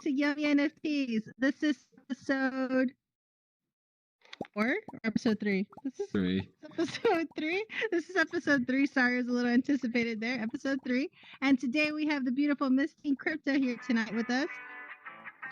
to Yummy NFTs. This is episode 4 or episode 3? This is 3. episode 3. This is episode 3. Sorry, I was a little anticipated there. Episode 3. And today we have the beautiful missteencrypto here tonight with us.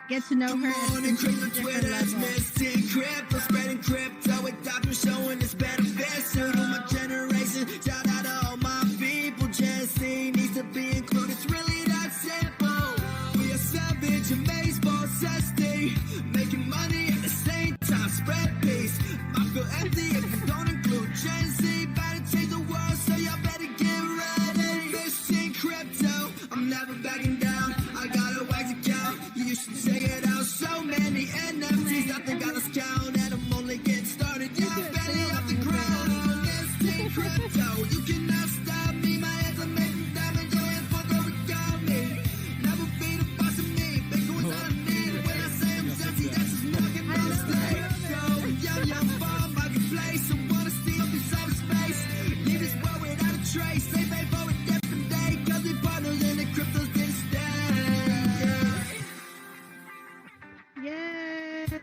Get to know her at a completely different level. missteencrypto, spreading crypto with doctors showing its benefits to my generation. Shout out to all my people. Gen Z needs to be included. It's really that simple. We are savage, amazed, zesty, making money at the same time. Spread peace. I feel empty if you don't include Gen Z. Better change the world, so y'all better get ready. missteencrypto, I'm never backing down. I got a wax account. You should check it out. So many NFTs, I think I lost count, and I'm only getting started. Yeah, I'm barely off the ground. missteencrypto, you cannot stop me. My hands are making diamonds, your hands fuck over got me. Never be the boss of me. Bitcoin's all I need. When I say I'm zesty, that's just knocking on the stage. So young bomb, I can play. So wanna steal this outer space. Leave this world without a trace. Say pay for a different day, cause we partners in the cryptos didn't stay. Yeah.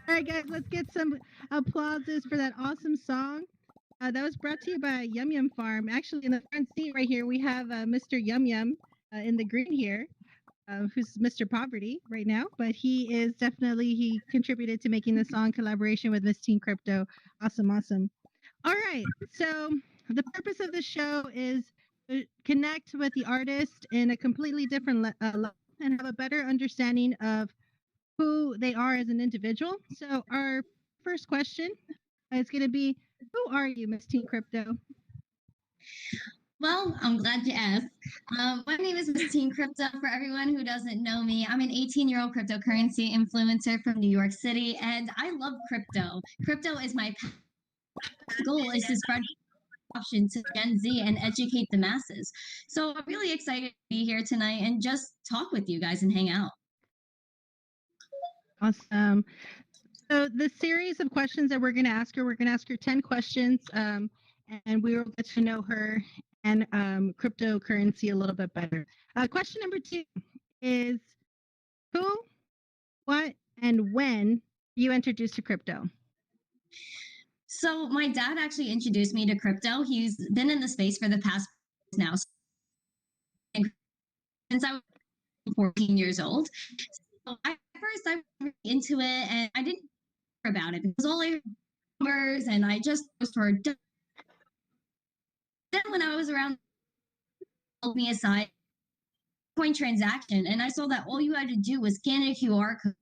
All right, guys, let's get some applauses for that awesome song. That was brought to you by Yum Yum Farm. Actually, in the front seat right here, we have Mr. Yum Yum in the green here, who's Mr. Poverty right now. But he contributed to making the song collaboration with missteencrypto. Awesome, awesome. All right, so the purpose of the show is to connect with the artist in a completely different level and have a better understanding of who they are as an individual. So our first question is going to be, who are you, missteencrypto? Well, I'm glad you asked. My name is missteencrypto. For everyone who doesn't know me, I'm an 18-year-old cryptocurrency influencer from New York City, and I love crypto. Crypto is my goal is to spread option to Gen Z and educate the masses. So I'm really excited to be here tonight and just talk with you guys and hang out. Awesome. So the series of questions that we're going to ask her 10 questions, and we will get to know her and cryptocurrency a little bit better. Question number 2 is, who, what, and when you introduced to crypto? So my dad actually introduced me to crypto. He's been in the space for the past now since I was 14 years old. So I was into it and I didn't care about it because all I heard numbers and I just was for. Then when I was around, pulled me aside, coin transaction, and I saw that all you had to do was scan a QR code.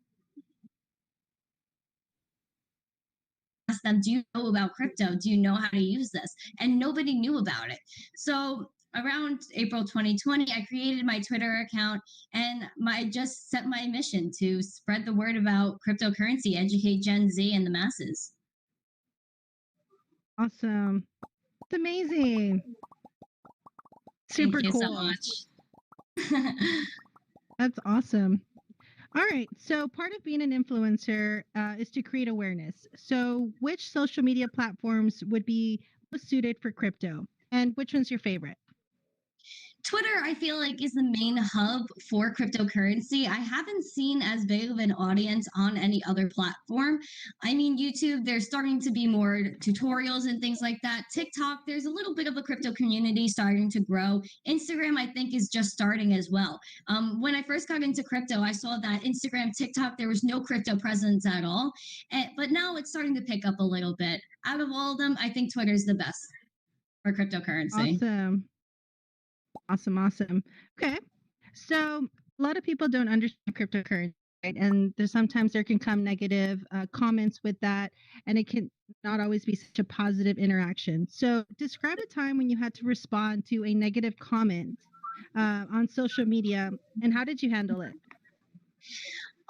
Ask them, do you know about crypto? Do you know how to use this? And nobody knew about it. So around April 2020, I created my Twitter account and I just set my mission to spread the word about cryptocurrency, educate Gen Z and the masses. Awesome. It's amazing. Super Thank you cool. so much. That's awesome. All right. So part of being an influencer is to create awareness. So which social media platforms would be most suited for crypto? And which one's your favorite? Twitter, I feel like, is the main hub for cryptocurrency. I haven't seen as big of an audience on any other platform. I mean, YouTube, there's starting to be more tutorials and things like that. TikTok, there's a little bit of a crypto community starting to grow. Instagram, I think, is just starting as well. When I first got into crypto, I saw that Instagram, TikTok, there was no crypto presence at all. But now it's starting to pick up a little bit. Out of all of them, I think Twitter's the best for cryptocurrency. Awesome. Awesome. Okay. So a lot of people don't understand cryptocurrency, right? And sometimes there can come negative comments with that, and it can not always be such a positive interaction. So describe a time when you had to respond to a negative comment on social media, and how did you handle it?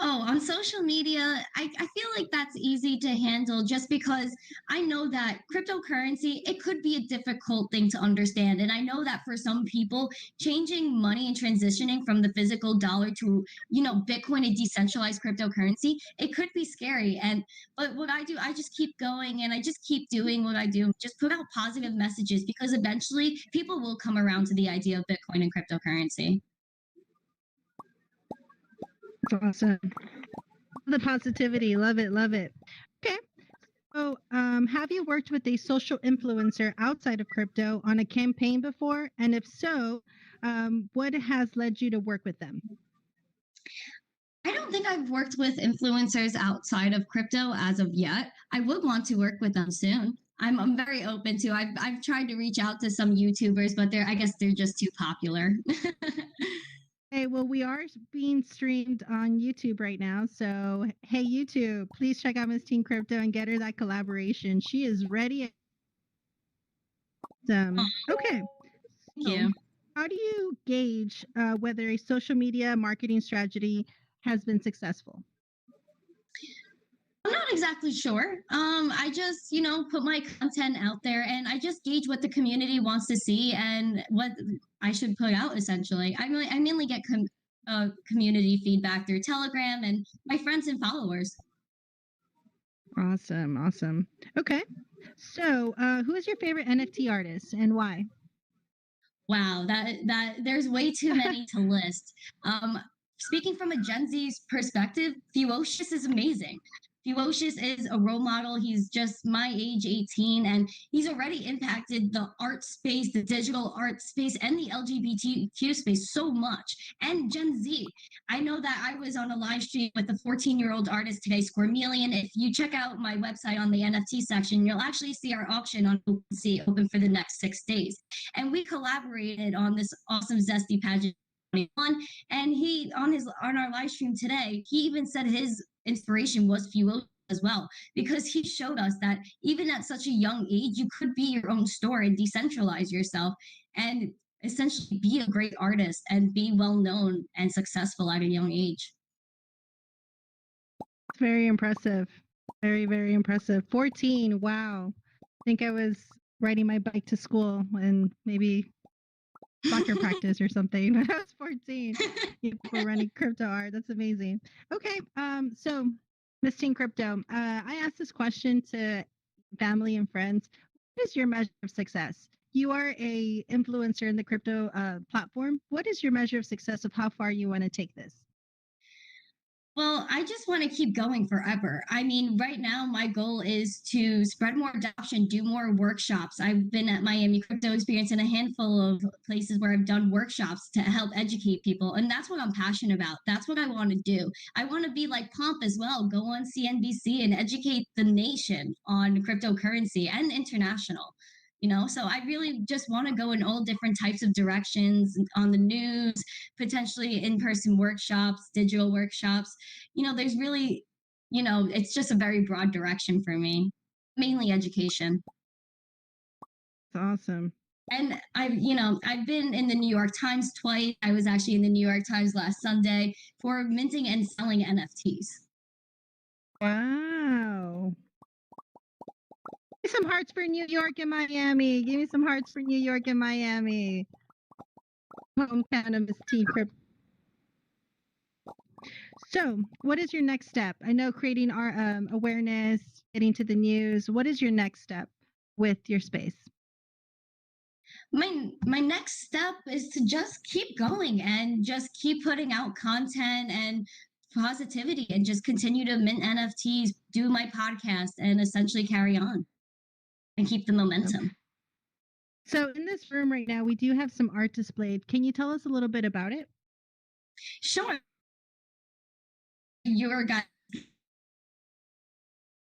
Oh, on social media, I feel like that's easy to handle just because I know that cryptocurrency, it could be a difficult thing to understand. And I know that for some people, changing money and transitioning from the physical dollar to, Bitcoin and decentralized cryptocurrency, it could be scary. But what I do, I just keep going and I just keep doing what I do, just put out positive messages because eventually people will come around to the idea of Bitcoin and cryptocurrency. That's awesome. The positivity. Love it. Love it. Okay. So, have you worked with a social influencer outside of crypto on a campaign before? And if so, what has led you to work with them? I don't think I've worked with influencers outside of crypto as of yet. I would want to work with them soon. I'm very open to. I've tried to reach out to some YouTubers, but I guess they're just too popular. Hey, well, we are being streamed on YouTube right now. So, hey, YouTube, please check out Miss Teen Crypto and get her that collaboration. She is ready. Okay. Thank So, you. how do you gauge whether a social media marketing strategy has been successful? I'm not exactly sure. I just, put my content out there and I just gauge what the community wants to see and what I should put out essentially. I mainly get community feedback through Telegram and my friends and followers. Awesome. Awesome. Okay. So, who is your favorite NFT artist and why? Wow, that there's way too many to list. Speaking from a Gen Z's perspective, Theocious is amazing. Theocious is a role model. He's just my age, 18, and he's already impacted the art space, the digital art space, and the LGBTQ space so much. And Gen Z. I know that I was on a live stream with a 14-year-old artist today, Squirmelian. If you check out my website on the NFT section, you'll actually see our auction on OpenSea open for the next 6 days. And we collaborated on this awesome Zesty pageant. And he on our live stream today, he even said his inspiration was Fuel as well, because he showed us that even at such a young age, you could be your own store and decentralize yourself and essentially be a great artist and be well known and successful at a young age. Very impressive. Very, very impressive. 14. Wow. I think I was riding my bike to school and maybe soccer practice or something when I was 14. People running crypto art. That's amazing. Okay. So Miss Teen Crypto, I asked this question to family and friends. What is your measure of success? You are a influencer in the crypto platform. What is your measure of success of how far you want to take this? Well, I just want to keep going forever. I mean, right now, my goal is to spread more adoption, do more workshops. I've been at Miami Crypto Experience in a handful of places where I've done workshops to help educate people. And that's what I'm passionate about. That's what I want to do. I want to be like Pomp as well, go on CNBC and educate the nation on cryptocurrency and international. So I really just want to go in all different types of directions on the news, potentially in-person workshops, digital workshops. There's really, it's just a very broad direction for me, mainly education. That's awesome. And I've been in the New York Times twice. I was actually in the New York Times last Sunday for minting and selling NFTs. Wow. Give me some hearts for New York and Miami. Give me some hearts for New York and Miami. Hometown of Miss Teen Crypto. So, what is your next step? I know creating our awareness, getting to the news. What is your next step with your space? My next step is to just keep going and just keep putting out content and positivity and just continue to mint NFTs, do my podcast, and essentially carry on and keep the momentum. So, in this room right now, we do have some art displayed. Can you tell us a little bit about it? Sure. Your guys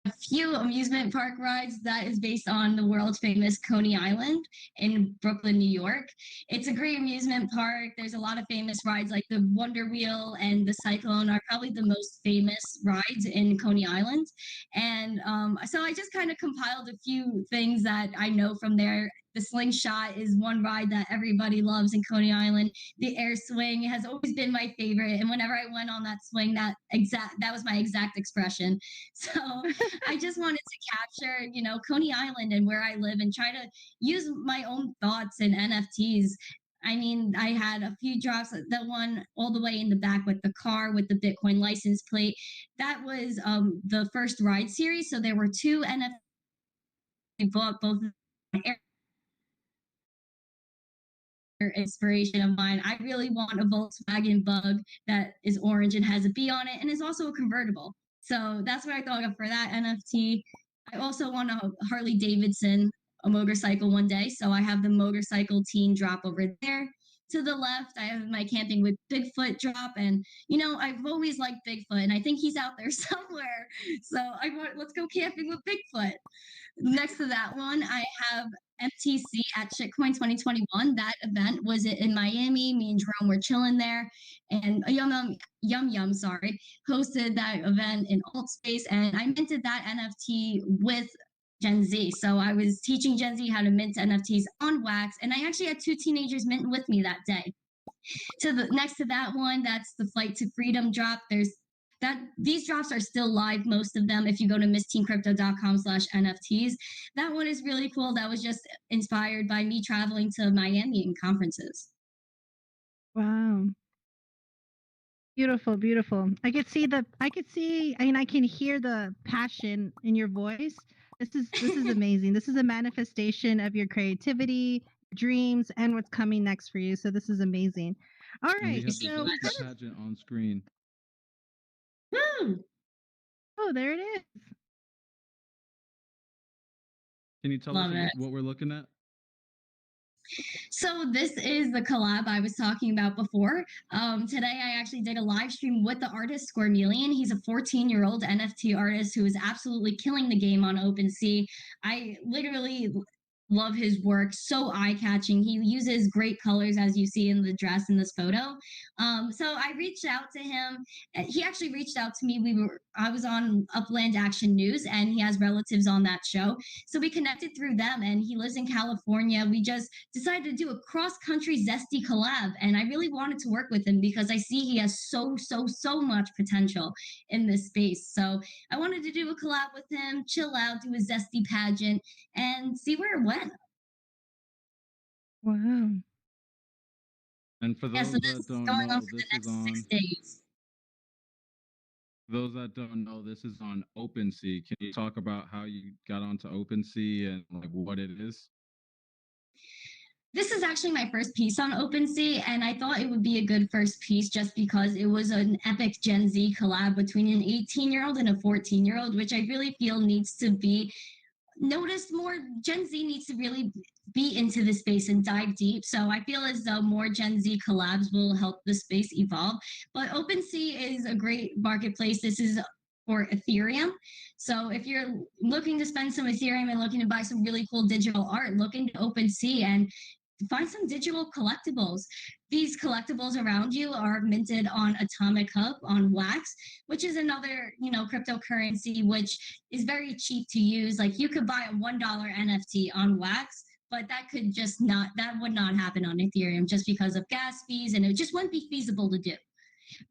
a few amusement park rides that is based on the world famous Coney Island in Brooklyn, New York. It's a great amusement park. There's a lot of famous rides like the Wonder Wheel and the Cyclone are probably the most famous rides in Coney Island. And so I just kind of compiled a few things that I know from there. The slingshot is one ride that everybody loves in Coney Island. The air swing has always been my favorite. And whenever I went on that swing, that was my exact expression. So I just wanted to capture, Coney Island and where I live and try to use my own thoughts and NFTs. I mean, I had a few drops. The one all the way in the back with the car with the Bitcoin license plate. That was the first ride series. So there were two NFTs. We bought both inspiration of mine. I really want a Volkswagen Bug that is orange and has a B on it and is also a convertible. So that's what I thought of for that NFT. I also want a Harley Davidson, a motorcycle one day. So I have the motorcycle teen drop over there. To the left, I have my camping with Bigfoot drop. And, I've always liked Bigfoot and I think he's out there somewhere. So let's go camping with Bigfoot. Next to that one, I have MTC at Shitcoin 2021. That event was in Miami. Me and Jerome were chilling there, and Yum, sorry, hosted that event in Altspace, and I minted that NFT with Gen Z. So I was teaching Gen Z how to mint NFTs on Wax, and I actually had 2 teenagers mint with me that day. Next to that one, that's the Flight to Freedom drop. These drops are still live, most of them, if you go to missteencrypto.com/NFTs. That one is really cool. That was just inspired by me traveling to Miami and conferences. Wow. Beautiful, beautiful. I can hear the passion in your voice. This is amazing. This is a manifestation of your creativity, dreams, and what's coming next for you. So this is amazing. All right. We have the Zesty pageant on screen. Woo! Oh, there it is. Can you tell us what we're looking at? So this is the collab I was talking about before. Today I actually did a live stream with the artist Scormelian. He's a 14-year-old NFT artist who is absolutely killing the game on OpenSea. I literally love his work, so eye-catching. He uses great colors, as you see in the dress in this photo. So I reached out to him. He actually reached out to me. I was on Upland Action News, and he has relatives on that show. So we connected through them, and he lives in California. We just decided to do a cross-country Zesty collab, and I really wanted to work with him because I see he has so much potential in this space. So I wanted to do a collab with him, chill out, do a Zesty pageant, and see where it went. Wow. And for those that don't know, this is on 6 days. Those that don't know, this is on OpenSea. Can you talk about how you got onto OpenSea and like what it is? This is actually my first piece on OpenSea, and I thought it would be a good first piece just because it was an epic Gen Z collab between an 18-year-old and a 14-year-old, which I really feel needs to be noticed more. Gen Z needs to really be into the space and dive deep. So I feel as though more Gen Z collabs will help the space evolve. But OpenSea is a great marketplace. This is for Ethereum. So if you're looking to spend some Ethereum and looking to buy some really cool digital art, look into OpenSea and find some digital collectibles. These collectibles around you are minted on Atomic Hub on Wax, which is another, cryptocurrency, which is very cheap to use. Like you could buy a $1 NFT on Wax, but that would not happen on Ethereum just because of gas fees, and it just wouldn't be feasible to do.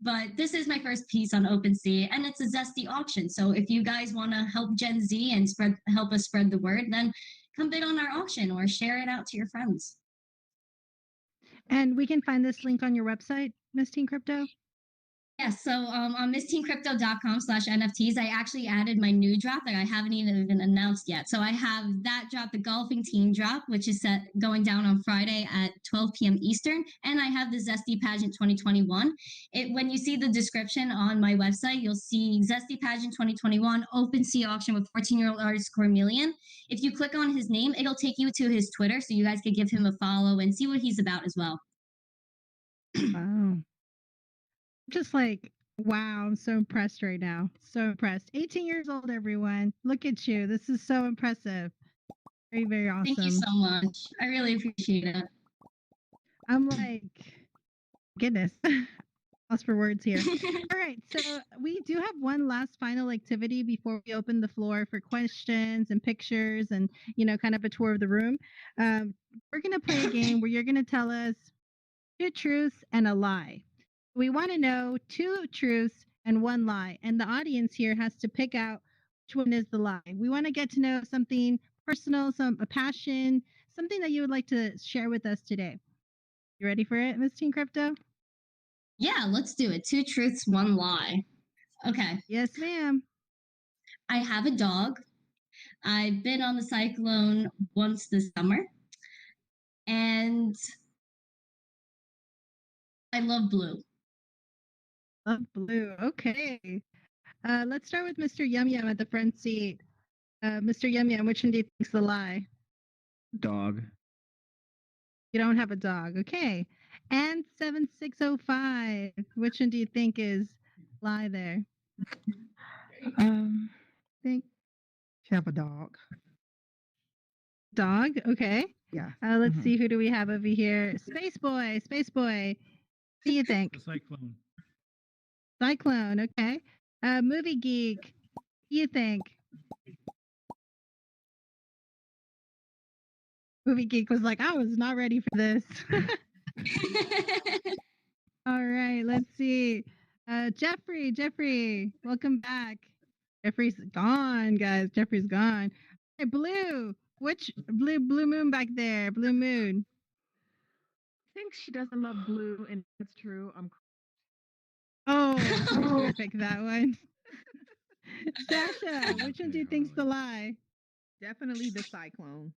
But this is my first piece on OpenSea, and it's a Zesty auction. So if you guys want to help Gen Z and help us spread the word, then come bid on our auction or share it out to your friends. And we can find this link on your website, Miss Teen Crypto? Yes, so on missteencrypto.com/NFTs, I actually added my new drop that I haven't even announced yet. So I have that drop, the golfing team drop, which is going down on Friday at 12 p.m. Eastern. And I have the Zesty Pageant 2021. When you see the description on my website, you'll see Zesty Pageant 2021 OpenSea auction with 14-year-old artist Cormelian. If you click on his name, it'll take you to his Twitter, so you guys could give him a follow and see what he's about as well. Wow. Just like, wow, I'm so impressed right now. So impressed. 18 years old, everyone. Look at you. This is so impressive. Very, very awesome. Thank you so much. I really appreciate it. I'm like, goodness. Lost for words here. All right. So we do have one last final activity before we open the floor for questions and pictures and, kind of a tour of the room. We're going to play a game where you're going to tell us 2 truths and a lie. We want to know 2 truths and 1 lie. And the audience here has to pick out which one is the lie. We want to get to know something personal, a passion, something that you would like to share with us today. You ready for it, Miss Teen Crypto? Yeah, let's do it. 2 truths, 1 lie. Okay. Yes, ma'am. I have a dog. I've been on the cyclone once this summer. And I love blue. Love blue. Okay. Let's start with Mr. Yum Yum at the front seat. Mr. Yum Yum, which one do you think's the lie? Dog. You don't have a dog. Okay. And 7605, which one do you think is lie there? Think she have a dog. Dog. Okay. Yeah. Let's see. Who do we have over here? Space Boy. Space Boy. What do you think? The cyclone. Cyclone. Okay. Movie Geek. What do you think? Movie Geek was like, I was not ready for this. All right. Let's see. Jeffrey, welcome back. Jeffrey's gone, guys. Jeffrey's gone. Hey, Blue. Which blue moon back there? Blue moon. I think she doesn't love blue, and that's true. Oh, I'm gonna pick that one. Sasha, which one do you think's the lie? Definitely the cyclone.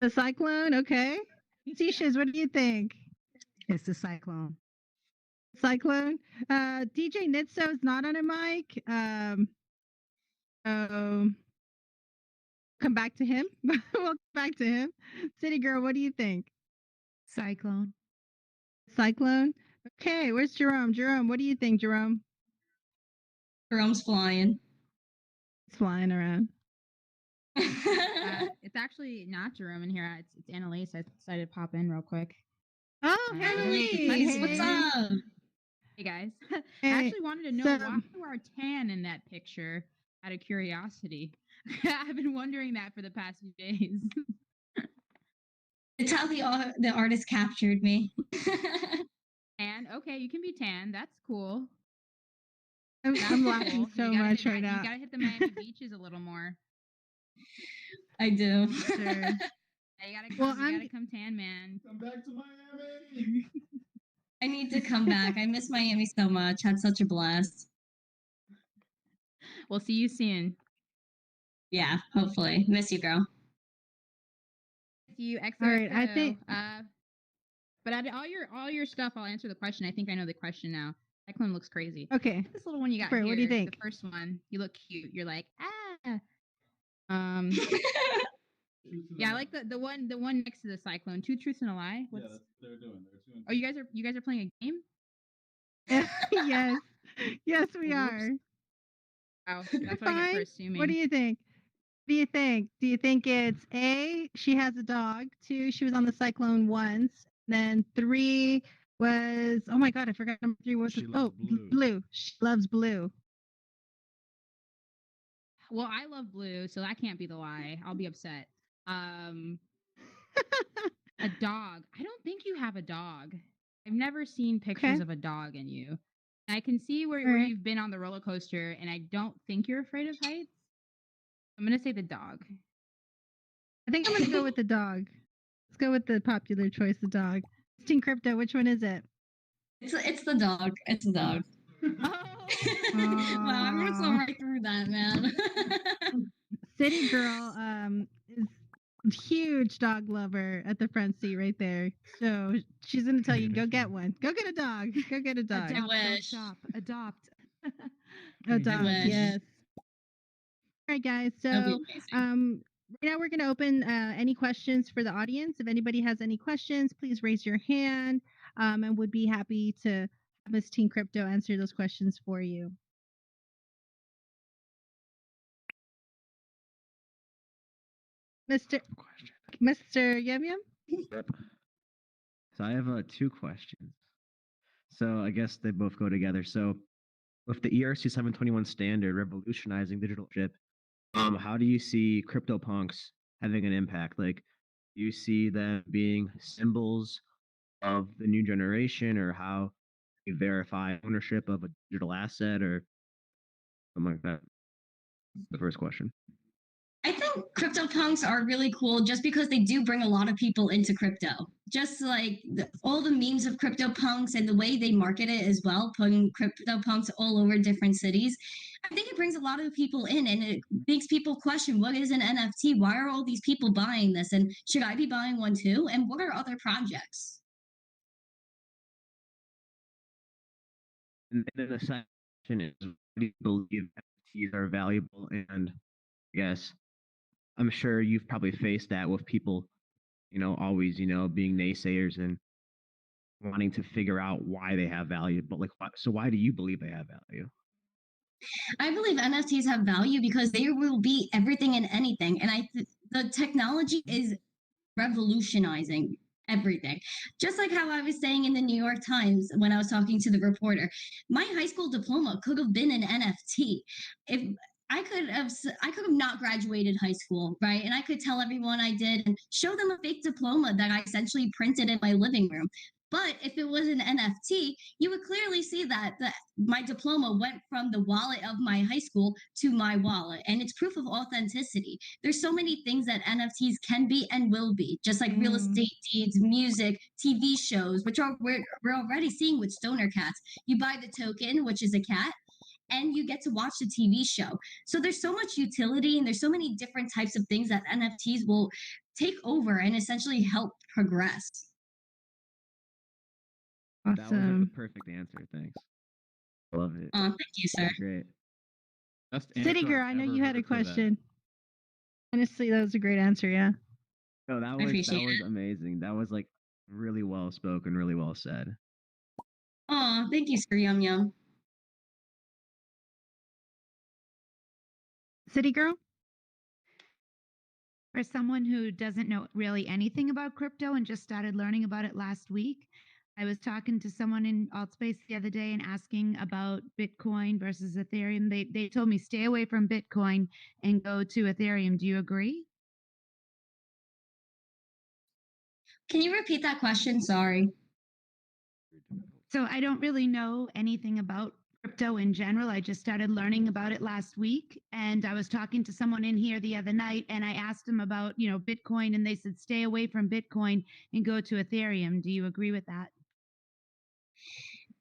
The cyclone, okay. Tisha's, what do you think? It's the cyclone. Cyclone. DJ Nitso's not on a mic. Come back to him. We'll come back to him. City Girl, what do you think? Cyclone. Cyclone. Okay, where's Jerome? Jerome, what do you think, Jerome? Jerome's flying. It's flying around. It's actually not Jerome in here. It's Annalise. I decided to pop in real quick. Oh, Annalise. What's up? Hey guys. Hey, I actually wanted to know so- why you are tan in that picture out of curiosity. I've been wondering that for the past few days. It's how the artist captured me. And okay, you can be tan. That's cool. I'm That's laughing cool. so You gotta much hit right that- now. You gotta hit the Miami beaches a little more. I do. Sure. Yeah, you gotta come, Well, you I'm- gotta come tan, man. Come back to Miami. I need to come back. I miss Miami so much. Had such a blast. We'll see you soon. Yeah, hopefully. Miss you, girl. See you, XOXO. All right, I think- But out of all your stuff, I'll answer the question. I think I know the question now. Cyclone looks crazy. Okay. This little one you got Bert, here. what do you think? The first one, you look cute. You're like, ah. Yeah, I like the one next to the cyclone. Two truths and a lie. Yeah, that's what they're doing. They're doing. Oh, you guys are playing a game? Yes. Yes, we Whoops. are. Wow, that's what I get for Fine. assuming. What do you think? What do you think? Do you think it's A, she has a dog, 2, she was on the cyclone once, then 3 was, oh my God, I forgot number 3 was, She oh, loves blue. blue. She loves blue. Well, I love blue, so that can't be the lie. I'll be upset. A dog. I don't think you have a dog. I've never seen pictures Okay. of a dog in you. I can see where Alright. you've been on the roller coaster, and I don't think you're afraid of heights. I'm gonna say the dog. I think I'm going to go with the dog. Let's go with the popular choice, the dog. Misteen Crypto, which one is it? It's the dog. It's the dog. Oh. Wow, I'm gonna slow right through that, man. City Girl is a huge dog lover at the front seat right there. So she's going to tell you, go get one. Go get a dog. Go get a dog. I wish. Adopt. A dog, wish. yes. All right, guys. That'd be So amazing. right now we're going to open any questions for the audience. If anybody has any questions, please raise your hand, and would be happy to have Miss Teen Crypto answer those questions for you. Mr. Yum Yum? So I have 2 questions. So I guess they both go together. So with the ERC 721 standard revolutionizing digital chip, how do you see CryptoPunks having an impact? Like, do you see them being symbols of the new generation, or how you verify ownership of a digital asset, or something like that? The first question. I think CryptoPunks are really cool just because they do bring a lot of people into crypto. Just like all the memes of CryptoPunks and the way they market it as well, putting CryptoPunks all over different cities. I think it brings a lot of people in, and it makes people question, what is an NFT? Why are all these people buying this? And should I be buying one too? And what are other projects? And then the second question is, why do you believe NFTs are valuable? And yes, I'm sure you've probably faced that with people, always, being naysayers and wanting to figure out why they have value. But like, so why do you believe they have value? I believe NFTs have value because they will be everything and anything. And the technology is revolutionizing everything. Just like how I was saying in the New York Times when I was talking to the reporter, my high school diploma could have been an NFT. If I could have not graduated high school, right? And I could tell everyone I did and show them a fake diploma that I essentially printed in my living room. But if it was an NFT, you would clearly see that my diploma went from the wallet of my high school to my wallet. And it's proof of authenticity. There's so many things that NFTs can be and will be, just like real estate deeds, music, TV shows, which we're already seeing with Stoner Cats. You buy the token, which is a cat, and you get to watch the TV show. So there's so much utility and there's so many different types of things that NFTs will take over and essentially help progress. That was like the Awesome. perfect answer. Thanks. Love it. Thank you, sir. Great. That's the City answer Girl, I've I know ever you had a heard for that. question. Honestly, that was a great answer. Yeah. No, that appreciate was amazing. That was like really well spoken, really well said. Oh, thank you, sir. Yum Yum. City Girl. For someone who doesn't know really anything about crypto and just started learning about it last week, I was talking to someone in Altspace the other day and asking about Bitcoin versus Ethereum. They told me stay away from Bitcoin and go to Ethereum. Do you agree? Can you repeat that question? Sorry. So I don't really know anything about crypto in general. I just started learning about it last week. And I was talking to someone in here the other night and I asked them about, Bitcoin, and they said stay away from Bitcoin and go to Ethereum. Do you agree with that?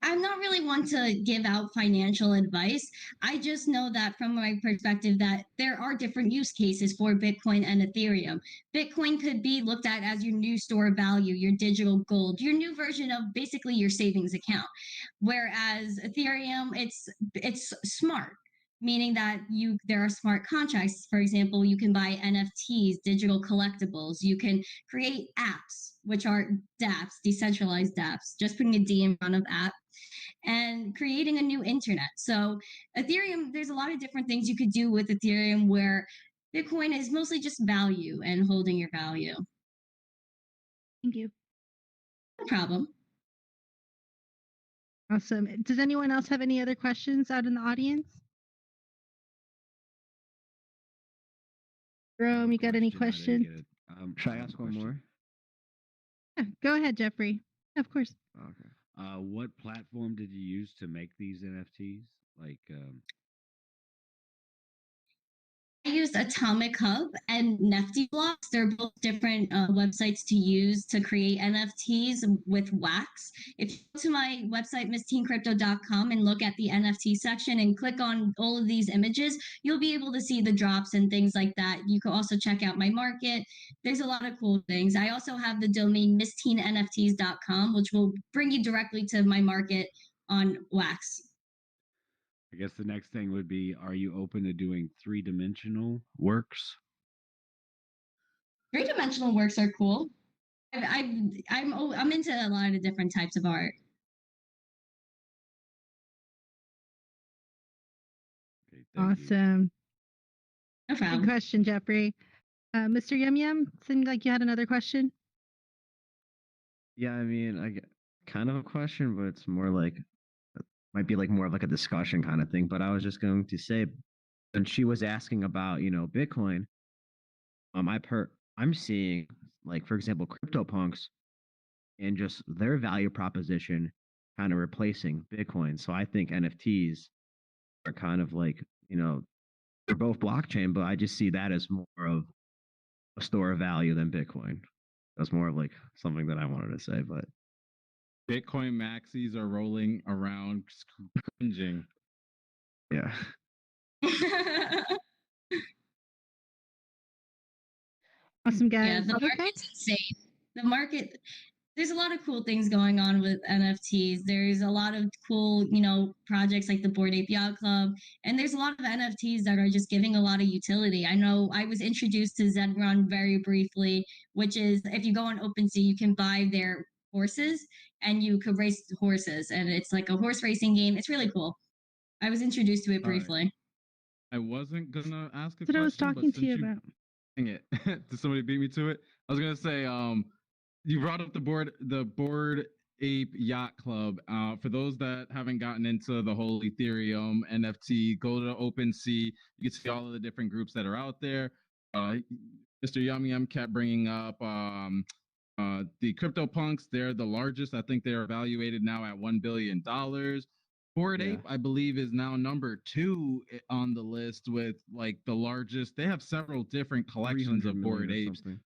I'm not really one to give out financial advice. I just know that from my perspective that there are different use cases for Bitcoin and Ethereum. Bitcoin could be looked at as your new store of value, your digital gold, your new version of basically your savings account. Whereas Ethereum, it's smart, meaning that there are smart contracts. For example, you can buy NFTs, digital collectibles. You can create apps, which are dApps, decentralized dApps, just putting a D in front of app, and creating a new internet. So Ethereum, there's a lot of different things you could do with Ethereum where Bitcoin is mostly just value and holding your value. Thank you. No problem. Awesome. Does anyone else have any other questions out in the audience? Jerome, you got any questions? Should I ask one more? Yeah, go ahead, Jeffrey. Of course. Okay. What platform did you use to make these NFTs? Like, I used Atomic Hub and Nifty Blocks. They're both different websites to use to create NFTs with Wax. If you go to my website, missteencrypto.com, and look at the NFT section and click on all of these images, you'll be able to see the drops and things like that. You can also check out my market. There's a lot of cool things. I also have the domain missteennfts.com, which will bring you directly to my market on Wax. I guess the next thing would be, are you open to doing 3-dimensional works? 3-dimensional works are cool. I'm into a lot of different types of art. Okay, thank you. Awesome. No Good problem. question, Jeffrey. Mr. Yum Yum, seemed like you had another question. Yeah, I mean, I get kind of a question, but it's more like might be like more of like a discussion kind of thing. But I was just going to say, and she was asking about, Bitcoin. I'm seeing, like, for example, CryptoPunks and just their value proposition kind of replacing Bitcoin. So I think NFTs are kind of like, they're both blockchain, but I just see that as more of a store of value than Bitcoin. That's more of like something that I wanted to say, but Bitcoin maxis are rolling around cringing. yeah. Awesome, Yeah, guys. the Okay. market's insane. The market, there's a lot of cool things going on with NFTs. There's a lot of cool, projects like the Bored Ape Yacht Club, and there's a lot of NFTs that are just giving a lot of utility. I know I was introduced to Zedrun very briefly, which is if you go on OpenSea, you can buy their horses and you could race horses, and it's like a horse racing game. It's really cool. I was introduced to it All right. briefly. I wasn't gonna ask a That's what I was question, but talking to since you you about. dang it, did somebody beat me to it? I was gonna say, you brought up the Bored Ape Yacht Club. For those that haven't gotten into the whole Ethereum NFT, go to OpenSea. You can see all of the different groups that are out there. Mr. Yum Yum kept bringing up the CryptoPunks. They're the largest. I think they're evaluated now at $1 billion. Bored Yeah. Ape, I believe, is now number 2 on the list with like the largest. They have several different collections 300 of million Bored or Apes. something.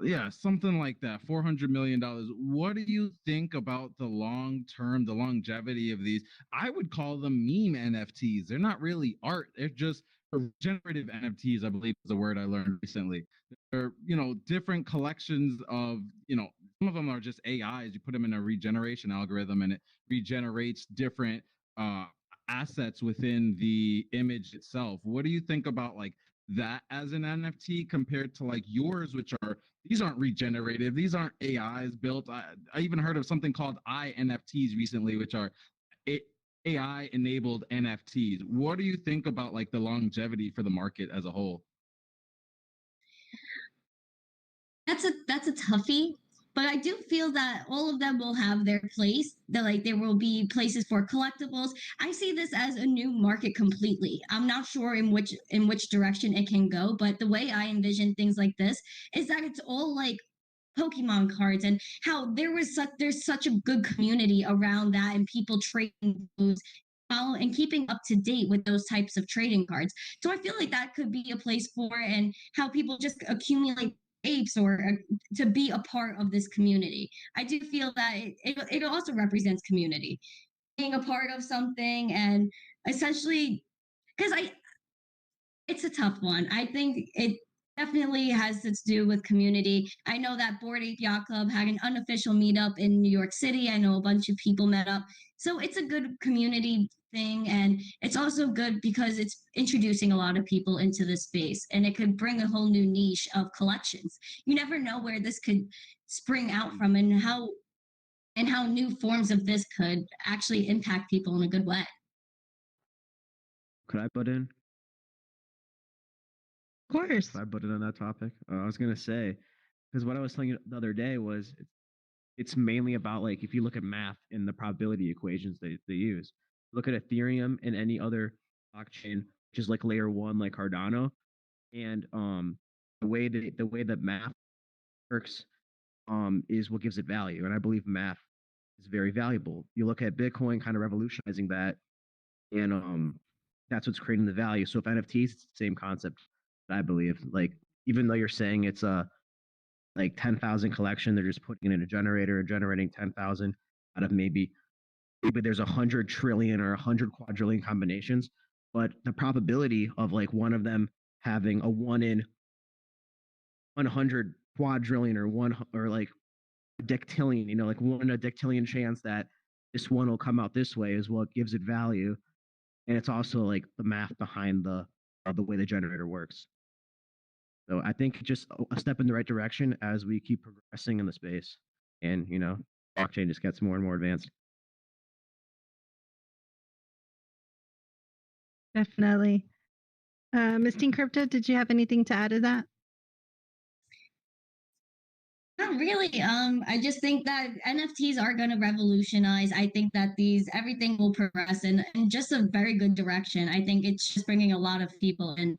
Yeah, something like that. $400 million. What do you think about the long term, the longevity of these? I would call them meme NFTs. They're not really art. They're just generative NFTs, I believe is the word I learned recently. They're, different collections of, some of them are just AIs. You put them in a regeneration algorithm and it regenerates different assets within the image itself. What do you think about like that as an NFT compared to like yours, which are these aren't regenerative, these aren't AIs built. I even heard of something called INFTs recently, which are AI enabled NFTs. What do you think about like the longevity for the market as a whole? That's a toughie, but I do feel that all of them will have their place. That like there will be places for collectibles. I see this as a new market completely. I'm not sure in which direction it can go, but the way I envision things like this is that it's all like Pokemon cards and how there's such a good community around that and people trading those follow and keeping up to date with those types of trading cards. So I feel like that could be a place for and how people just accumulate apes or to be a part of this community. I do feel that it also represents community, being a part of something and essentially because I it's a tough one. I think it definitely has to do with community. I know that Bored Ape Yacht Club had an unofficial meetup in New York City. I know a bunch of people met up. So it's a good community thing. And it's also good because it's introducing a lot of people into the space and it could bring a whole new niche of collections. You never know where this could spring out from and how new forms of this could actually impact people in a good way. Could I butt in? Of course. Could I butt in on that topic? I was gonna say, because what I was telling you the other day was it's mainly about like if you look at math and the probability equations they use. Look at Ethereum and any other blockchain, which is like layer 1, like Cardano, and the way that math works is what gives it value, and I believe math is very valuable. You look at Bitcoin kind of revolutionizing that, and that's what's creating the value. So if NFTs, it's the same concept, I believe. Like even though you're saying it's a like 10,000 collection, they're just putting it in a generator and generating 10,000 out of maybe there's 100 trillion or 100 quadrillion combinations, but the probability of like one of them having a 1 in 100 quadrillion or one or like a dectillion, like 1 in a dectillion chance that this one will come out this way is what gives it value. And it's also like the math behind the way the generator works. So I think just a step in the right direction as we keep progressing in the space, and blockchain just gets more and more advanced. Definitely. missteencrypto, did you have anything to add to that? Not really. I just think that NFTs are going to revolutionize. I think that everything will progress in just a very good direction. I think it's just bringing a lot of people in.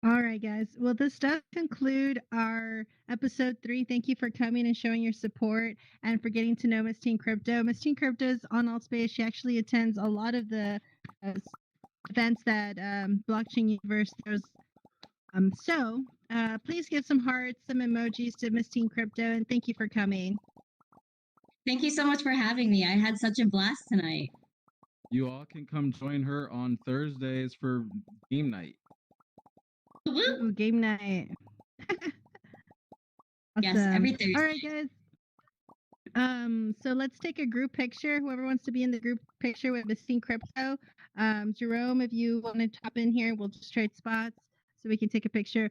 All right, guys. Well, this does conclude our episode 3. Thank you for coming and showing your support and for getting to know missteencrypto. missteencrypto is on All Space. She actually attends a lot of the events that Blockchain Universe throws. So please give some hearts, some emojis to missteencrypto, and thank you for coming. Thank you so much for having me. I had such a blast tonight. You all can come join her on Thursdays for game night. Ooh, game night. Yes, Awesome. every Thursday. All right, guys. So let's take a group picture. Whoever wants to be in the group picture with missteencrypto. Jerome, if you want to top in here, we'll just trade spots so we can take a picture.